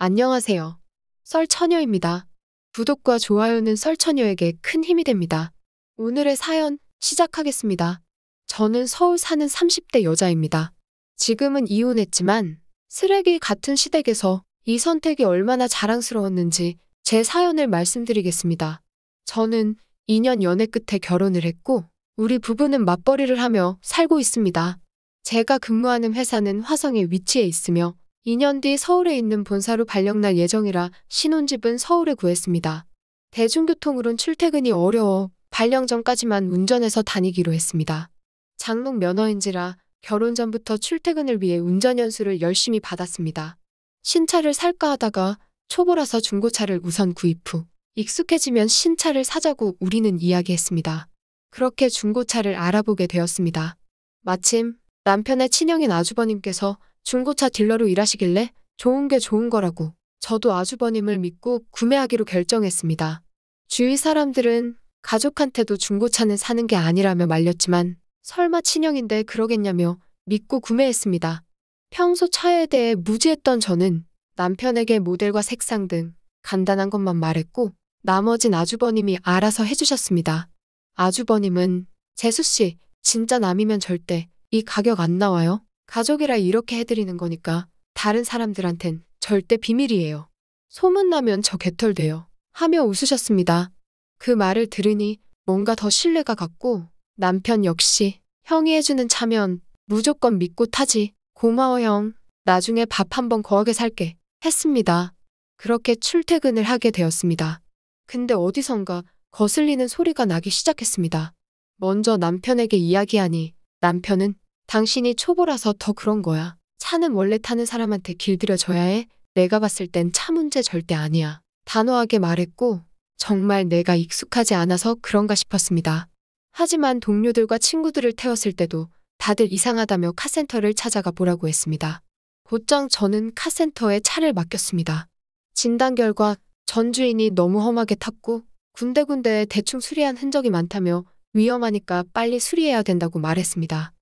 안녕하세요. 썰처녀입니다. 구독과 좋아요는 썰처녀에게 큰 힘이 됩니다. 오늘의 사연 시작하겠습니다. 저는 서울 사는 30대 여자입니다. 지금은 이혼했지만 쓰레기 같은 시댁에서 이 선택이 얼마나 자랑스러웠는지 제 사연을 말씀드리겠습니다. 저는 2년 연애 끝에 결혼을 했고 우리 부부는 맞벌이를 하며 살고 있습니다. 제가 근무하는 회사는 화성에 위치해 있으며 2년 뒤 서울에 있는 본사로 발령날 예정이라 신혼집은 서울에 구했습니다. 대중교통으론 출퇴근이 어려워 발령 전까지만 운전해서 다니기로 했습니다. 장롱 면허인지라 결혼 전부터 출퇴근을 위해 운전 연수를 열심히 받았습니다. 신차를 살까 하다가 초보라서 중고차를 우선 구입 후 익숙해지면 신차를 사자고 우리는 이야기했습니다. 그렇게 중고차를 알아보게 되었습니다. 마침 남편의 친형인 아주버님께서 중고차 딜러로 일하시길래 좋은 게 좋은 거라고 저도 아주버님을 믿고 구매하기로 결정했습니다. 주위 사람들은 가족한테도 중고차는 사는 게 아니라며 말렸지만 설마 친형인데 그러겠냐며 믿고 구매했습니다. 평소 차에 대해 무지했던 저는 남편에게 모델과 색상 등 간단한 것만 말했고 나머진 아주버님이 알아서 해주셨습니다. 아주버님은 재수씨, 진짜 남이면 절대 이 가격 안 나와요. 가족이라 이렇게 해드리는 거니까 다른 사람들한텐 절대 비밀이에요. 소문나면 저 개털돼요. 하며 웃으셨습니다. 그 말을 들으니 뭔가 더 신뢰가 갔고 남편 역시 형이 해주는 차면 무조건 믿고 타지. 고마워 형. 나중에 밥 한번 거하게 살게. 했습니다. 그렇게 출퇴근을 하게 되었습니다. 근데 어디선가 거슬리는 소리가 나기 시작했습니다. 먼저 남편에게 이야기하니 남편은 당신이 초보라서 더 그런 거야. 차는 원래 타는 사람한테 길들여줘야 해. 내가 봤을 땐 차 문제 절대 아니야. 단호하게 말했고 정말 내가 익숙하지 않아서 그런가 싶었습니다. 하지만 동료들과 친구들을 태웠을 때도 다들 이상하다며 카센터를 찾아가 보라고 했습니다. 곧장 저는 카센터에 차를 맡겼습니다. 진단 결과 전 주인이 너무 험하게 탔고 군데군데 대충 수리한 흔적이 많다며 위험하니까 빨리 수리해야 된다고 말했습니다.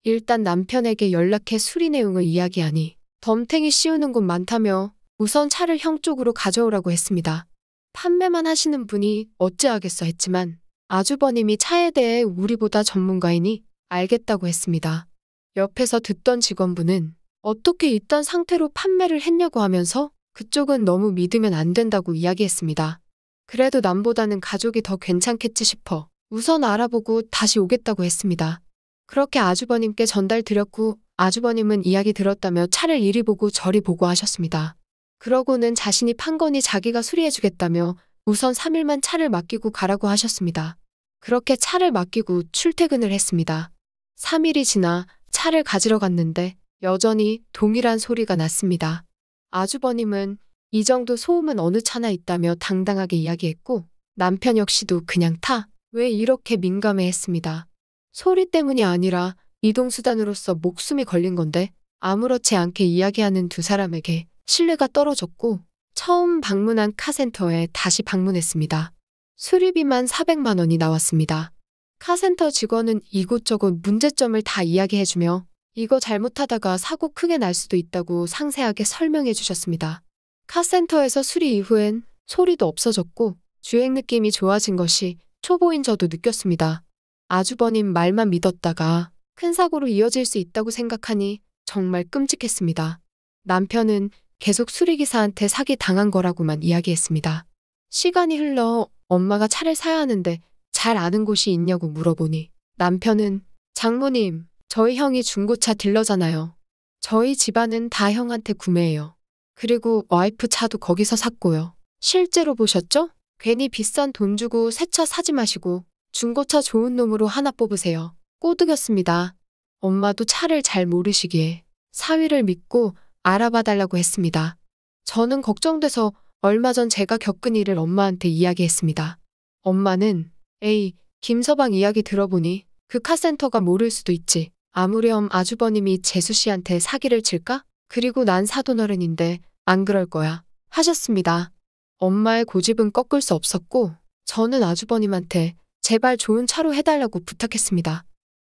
일단 남편에게 연락해 수리 내용을 이야기하니 덤탱이 씌우는 곳 많다며 우선 차를 형 쪽으로 가져오라고 했습니다. 판매만 하시는 분이 어찌하겠어 했지만 아주버님이 차에 대해 우리보다 전문가이니 알겠다고 했습니다. 옆에서 듣던 직원분은 어떻게 이딴 상태로 판매를 했냐고 하면서 그쪽은 너무 믿으면 안 된다고 이야기했습니다. 그래도 남보다는 가족이 더 괜찮겠지 싶어 우선 알아보고 다시 오겠다고 했습니다. 그렇게 아주버님께 전달드렸고 아주버님은 이야기 들었다며 차를 이리 보고 저리 보고 하셨습니다. 그러고는 자신이 판 거니 자기가 수리해주겠다며 우선 3일만 차를 맡기고 가라고 하셨습니다. 그렇게 차를 맡기고 출퇴근을 했습니다. 3일이 지나 차를 가지러 갔는데 여전히 동일한 소리가 났습니다. 아주버님은 이 정도 소음은 어느 차나 있다며 당당하게 이야기했고 남편 역시도 그냥 타. 왜 이렇게 민감해 했습니다. 소리 때문이 아니라 이동수단으로서 목숨이 걸린 건데 아무렇지 않게 이야기하는 두 사람에게 신뢰가 떨어졌고 처음 방문한 카센터에 다시 방문했습니다. 수리비만 400만 원이 나왔습니다. 카센터 직원은 이곳저곳 문제점을 다 이야기해주며 이거 잘못하다가 사고 크게 날 수도 있다고 상세하게 설명해 주셨습니다. 카센터에서 수리 이후엔 소리도 없어졌고 주행 느낌이 좋아진 것이 초보인 저도 느꼈습니다. 아주버님 말만 믿었다가 큰 사고로 이어질 수 있다고 생각하니 정말 끔찍했습니다. 남편은 계속 수리기사한테 사기 당한 거라고만 이야기했습니다. 시간이 흘러 엄마가 차를 사야 하는데 잘 아는 곳이 있냐고 물어보니 남편은 장모님, 저희 형이 중고차 딜러잖아요. 저희 집안은 다 형한테 구매해요. 그리고 와이프 차도 거기서 샀고요. 실제로 보셨죠? 괜히 비싼 돈 주고 새 차 사지 마시고 중고차 좋은 놈으로 하나 뽑으세요. 꼬드겼습니다. 엄마도 차를 잘 모르시기에 사위를 믿고 알아봐 달라고 했습니다. 저는 걱정돼서 얼마 전 제가 겪은 일을 엄마한테 이야기했습니다. 엄마는 에이, 김서방 이야기 들어보니 그 카센터가 모를 수도 있지. 아무렴 아주버님이 재수씨한테 사기를 칠까? 그리고 난 사돈어른인데 안 그럴 거야. 하셨습니다. 엄마의 고집은 꺾을 수 없었고 저는 아주버님한테 제발 좋은 차로 해달라고 부탁했습니다.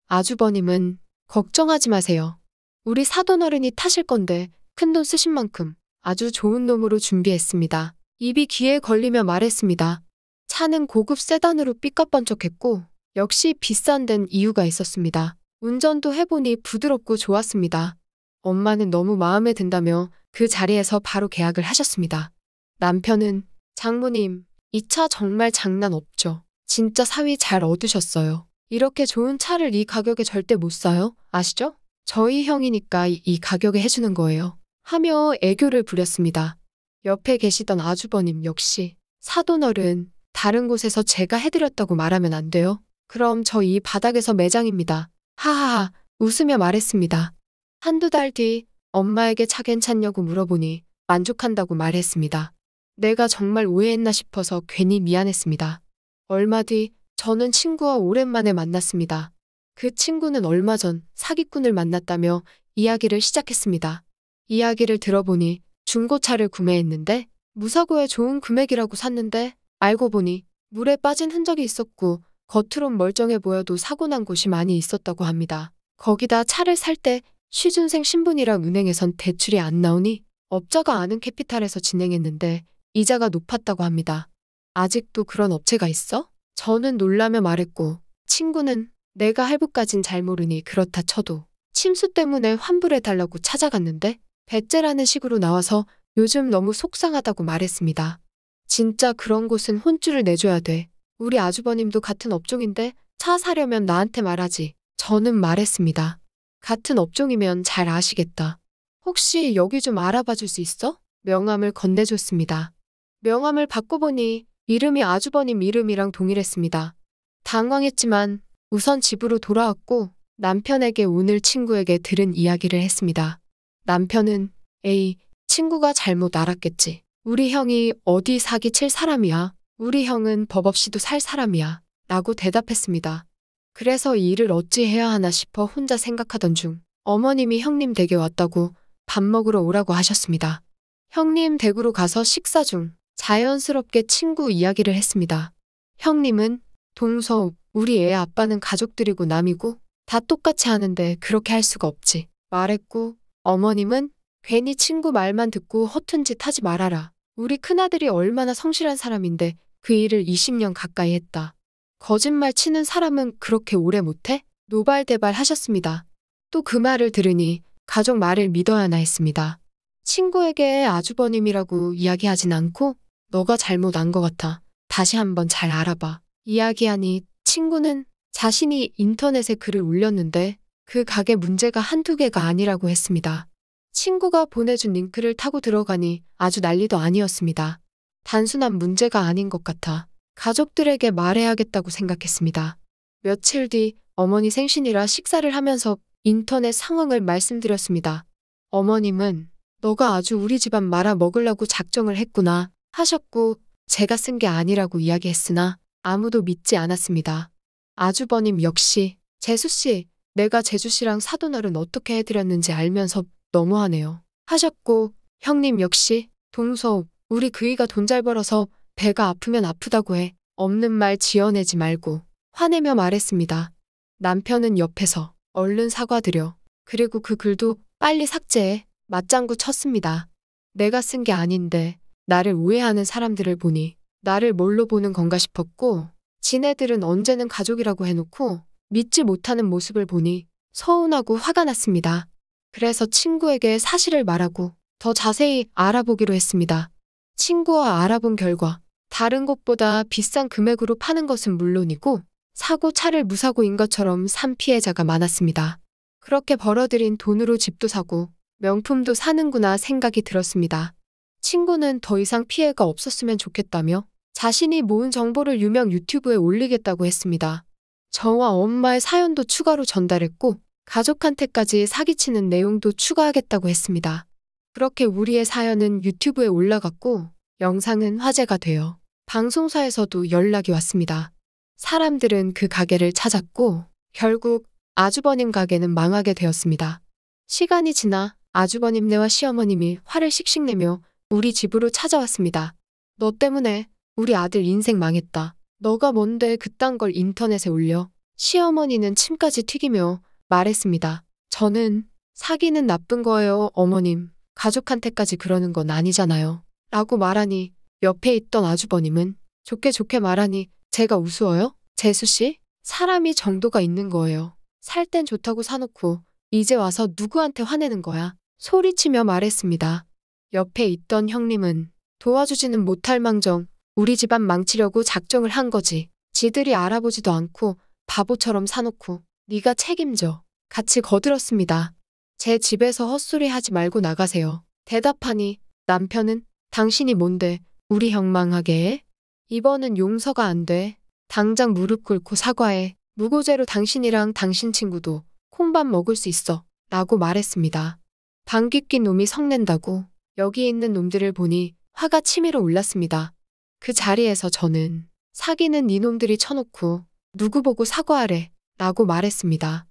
아주버님은 걱정하지 마세요. 우리 사돈어른이 타실 건데 큰돈 쓰신 만큼 아주 좋은 놈으로 준비했습니다. 입이 귀에 걸리며 말했습니다. 차는 고급 세단으로 삐까번쩍했고 역시 비싼 데는 이유가 있었습니다. 운전도 해보니 부드럽고 좋았습니다. 엄마는 너무 마음에 든다며 그 자리에서 바로 계약을 하셨습니다. 남편은 장모님, 이 차 정말 장난 없죠. 진짜 사위 잘 얻으셨어요. 이렇게 좋은 차를 이 가격에 절대 못 사요. 아시죠? 저희 형이니까 이 가격에 해주는 거예요. 하며 애교를 부렸습니다. 옆에 계시던 아주버님 역시 사돈어른, 다른 곳에서 제가 해드렸다고 말하면 안 돼요. 그럼 저 이 바닥에서 매장입니다. 하하하 웃으며 말했습니다. 한두 달 뒤 엄마에게 차 괜찮냐고 물어보니 만족한다고 말했습니다. 내가 정말 오해했나 싶어서 괜히 미안했습니다. 얼마 뒤 저는 친구와 오랜만에 만났습니다. 그 친구는 얼마 전 사기꾼을 만났다며 이야기를 시작했습니다. 이야기를 들어보니 중고차를 구매했는데 무사고에 좋은 금액이라고 샀는데 알고 보니 물에 빠진 흔적이 있었고 겉으론 멀쩡해 보여도 사고 난 곳이 많이 있었다고 합니다. 거기다 차를 살 때 취준생 신분이라 은행에선 대출이 안 나오니 업자가 아는 캐피탈에서 진행했는데 이자가 높았다고 합니다. 아직도 그런 업체가 있어? 저는 놀라며 말했고 친구는 내가 할부까진 잘 모르니 그렇다 쳐도 침수 때문에 환불해달라고 찾아갔는데 배째라는 식으로 나와서 요즘 너무 속상하다고 말했습니다. 진짜 그런 곳은 혼쭐을 내줘야 돼. 우리 아주버님도 같은 업종인데 차 사려면 나한테 말하지. 저는 말했습니다. 같은 업종이면 잘 아시겠다. 혹시 여기 좀 알아봐 줄 수 있어? 명함을 건네줬습니다. 명함을 받고 보니 이름이 아주버님 이름이랑 동일했습니다. 당황했지만 우선 집으로 돌아왔고 남편에게 오늘 친구에게 들은 이야기를 했습니다. 남편은 에이, 친구가 잘못 알았겠지. 우리 형이 어디 사기칠 사람이야. 우리 형은 법 없이도 살 사람이야. 라고 대답했습니다. 그래서 이 일을 어찌 해야 하나 싶어 혼자 생각하던 중 어머님이 형님 댁에 왔다고 밥 먹으러 오라고 하셨습니다. 형님 댁으로 가서 식사 중 자연스럽게 친구 이야기를 했습니다. 형님은 동서, 우리 애 아빠는 가족들이고 남이고 다 똑같이 하는데 그렇게 할 수가 없지. 말했고 어머님은 괜히 친구 말만 듣고 허튼 짓 하지 말아라. 우리 큰아들이 얼마나 성실한 사람인데 그 일을 20년 가까이 했다. 거짓말 치는 사람은 그렇게 오래 못해? 노발대발 하셨습니다. 또 그 말을 들으니 가족 말을 믿어야 하나 했습니다. 친구에게 아주버님이라고 이야기하진 않고 너가 잘못 안 것 같아. 다시 한번 잘 알아봐. 이야기하니 친구는 자신이 인터넷에 글을 올렸는데 그 가게 문제가 한두 개가 아니라고 했습니다. 친구가 보내준 링크를 타고 들어가니 아주 난리도 아니었습니다. 단순한 문제가 아닌 것 같아 가족들에게 말해야겠다고 생각했습니다. 며칠 뒤 어머니 생신이라 식사를 하면서 인터넷 상황을 말씀드렸습니다. 어머님은 너가 아주 우리 집안 말아 먹으려고 작정을 했구나 하셨고 제가 쓴 게 아니라고 이야기했으나 아무도 믿지 않았습니다. 아주버님 역시 재수씨, 내가 재주씨랑 사돈어른 어떻게 해드렸는지 알면서 너무하네요 하셨고 형님 역시 동서, 우리 그이가 돈 잘 벌어서 배가 아프면 아프다고 해. 없는 말 지어내지 말고 화내며 말했습니다. 남편은 옆에서 얼른 사과드려. 그리고 그 글도 빨리 삭제해. 맞장구 쳤습니다. 내가 쓴 게 아닌데 나를 오해하는 사람들을 보니 나를 뭘로 보는 건가 싶었고 지네들은 언제는 가족이라고 해놓고 믿지 못하는 모습을 보니 서운하고 화가 났습니다. 그래서 친구에게 사실을 말하고 더 자세히 알아보기로 했습니다. 친구와 알아본 결과 다른 곳보다 비싼 금액으로 파는 것은 물론이고 사고 차를 무사고인 것처럼 산 피해자가 많았습니다. 그렇게 벌어들인 돈으로 집도 사고 명품도 사는구나 생각이 들었습니다. 친구는 더 이상 피해가 없었으면 좋겠다며 자신이 모은 정보를 유명 유튜브에 올리겠다고 했습니다. 저와 엄마의 사연도 추가로 전달했고 가족한테까지 사기치는 내용도 추가하겠다고 했습니다. 그렇게 우리의 사연은 유튜브에 올라갔고 영상은 화제가 되어 방송사에서도 연락이 왔습니다. 사람들은 그 가게를 찾았고 결국 아주버님 가게는 망하게 되었습니다. 시간이 지나 아주버님네와 시어머님이 화를 씩씩 내며 우리 집으로 찾아왔습니다. 너 때문에 우리 아들 인생 망했다. 너가 뭔데 그딴 걸 인터넷에 올려. 시어머니는 침까지 튀기며 말했습니다. 저는 사기는 나쁜 거예요, 어머님. 가족한테까지 그러는 건 아니잖아요. 라고 말하니 옆에 있던 아주버님은 좋게 좋게 말하니 제가 우스워요? 재수씨? 사람이 정도가 있는 거예요. 살 땐 좋다고 사놓고 이제 와서 누구한테 화내는 거야? 소리치며 말했습니다. 옆에 있던 형님은 도와주지는 못할 망정 우리 집안 망치려고 작정을 한 거지. 지들이 알아보지도 않고 바보처럼 사놓고 네가 책임져. 같이 거들었습니다. 제 집에서 헛소리 하지 말고 나가세요. 대답하니 남편은 당신이 뭔데 우리 형 망하게 해? 이번은 용서가 안 돼. 당장 무릎 꿇고 사과해. 무고죄로 당신이랑 당신 친구도 콩밥 먹을 수 있어. 라고 말했습니다. 방귀 낀 놈이 성낸다고 여기 있는 놈들을 보니 화가 치밀어 올랐습니다. 그 자리에서 저는 사기는 니놈들이 쳐놓고 누구 보고 사과하래. 라고 말했습니다.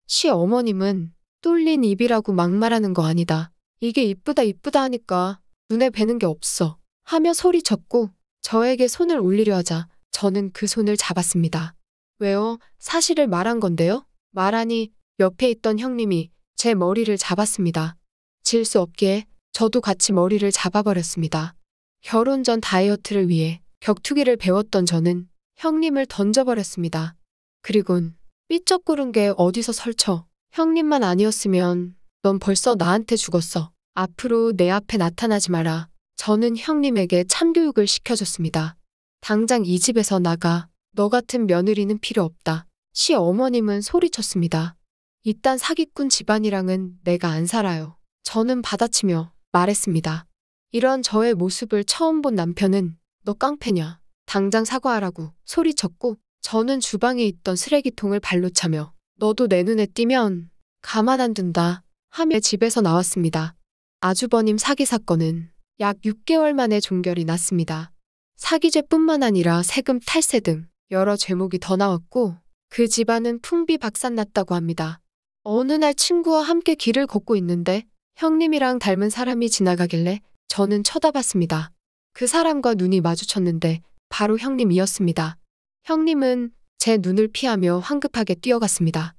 시어머님은 뚫린 입이라고 막말하는 거 아니다. 이게 이쁘다 이쁘다 하니까 눈에 뵈는 게 없어. 하며 소리쳤고 저에게 손을 올리려 하자 저는 그 손을 잡았습니다. 왜요? 사실을 말한 건데요? 말하니 옆에 있던 형님이 제 머리를 잡았습니다. 질 수 없기에 저도 같이 머리를 잡아버렸습니다. 결혼 전 다이어트를 위해 격투기를 배웠던 저는 형님을 던져버렸습니다. 그리곤 삐쩍구른 게 어디서 설쳐. 형님만 아니었으면 넌 벌써 나한테 죽었어. 앞으로 내 앞에 나타나지 마라. 저는 형님에게 참교육을 시켜줬습니다. 당장 이 집에서 나가. 너 같은 며느리는 필요 없다. 시어머님은 소리쳤습니다. 이딴 사기꾼 집안이랑은 내가 안 살아요. 저는 받아치며 말했습니다. 이런 저의 모습을 처음 본 남편은 너 깡패냐. 당장 사과하라고 소리쳤고 저는 주방에 있던 쓰레기통을 발로 차며 너도 내 눈에 띄면 가만 안 둔다 하며 집에서 나왔습니다. 아주버님 사기 사건은 약 6개월 만에 종결이 났습니다. 사기죄뿐만 아니라 세금 탈세 등 여러 죄목이 더 나왔고 그 집안은 풍비박산났다고 합니다. 어느 날 친구와 함께 길을 걷고 있는데 형님이랑 닮은 사람이 지나가길래 저는 쳐다봤습니다. 그 사람과 눈이 마주쳤는데 바로 형님이었습니다. 형님은 제 눈을 피하며 황급하게 뛰어갔습니다.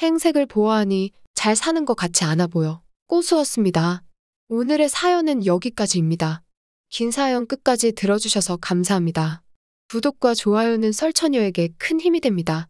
행색을 보아하니 잘 사는 것 같지 않아 보여 꼬수었습니다. 오늘의 사연은 여기까지입니다. 긴 사연 끝까지 들어주셔서 감사합니다. 구독과 좋아요는 썰처녀에게 큰 힘이 됩니다.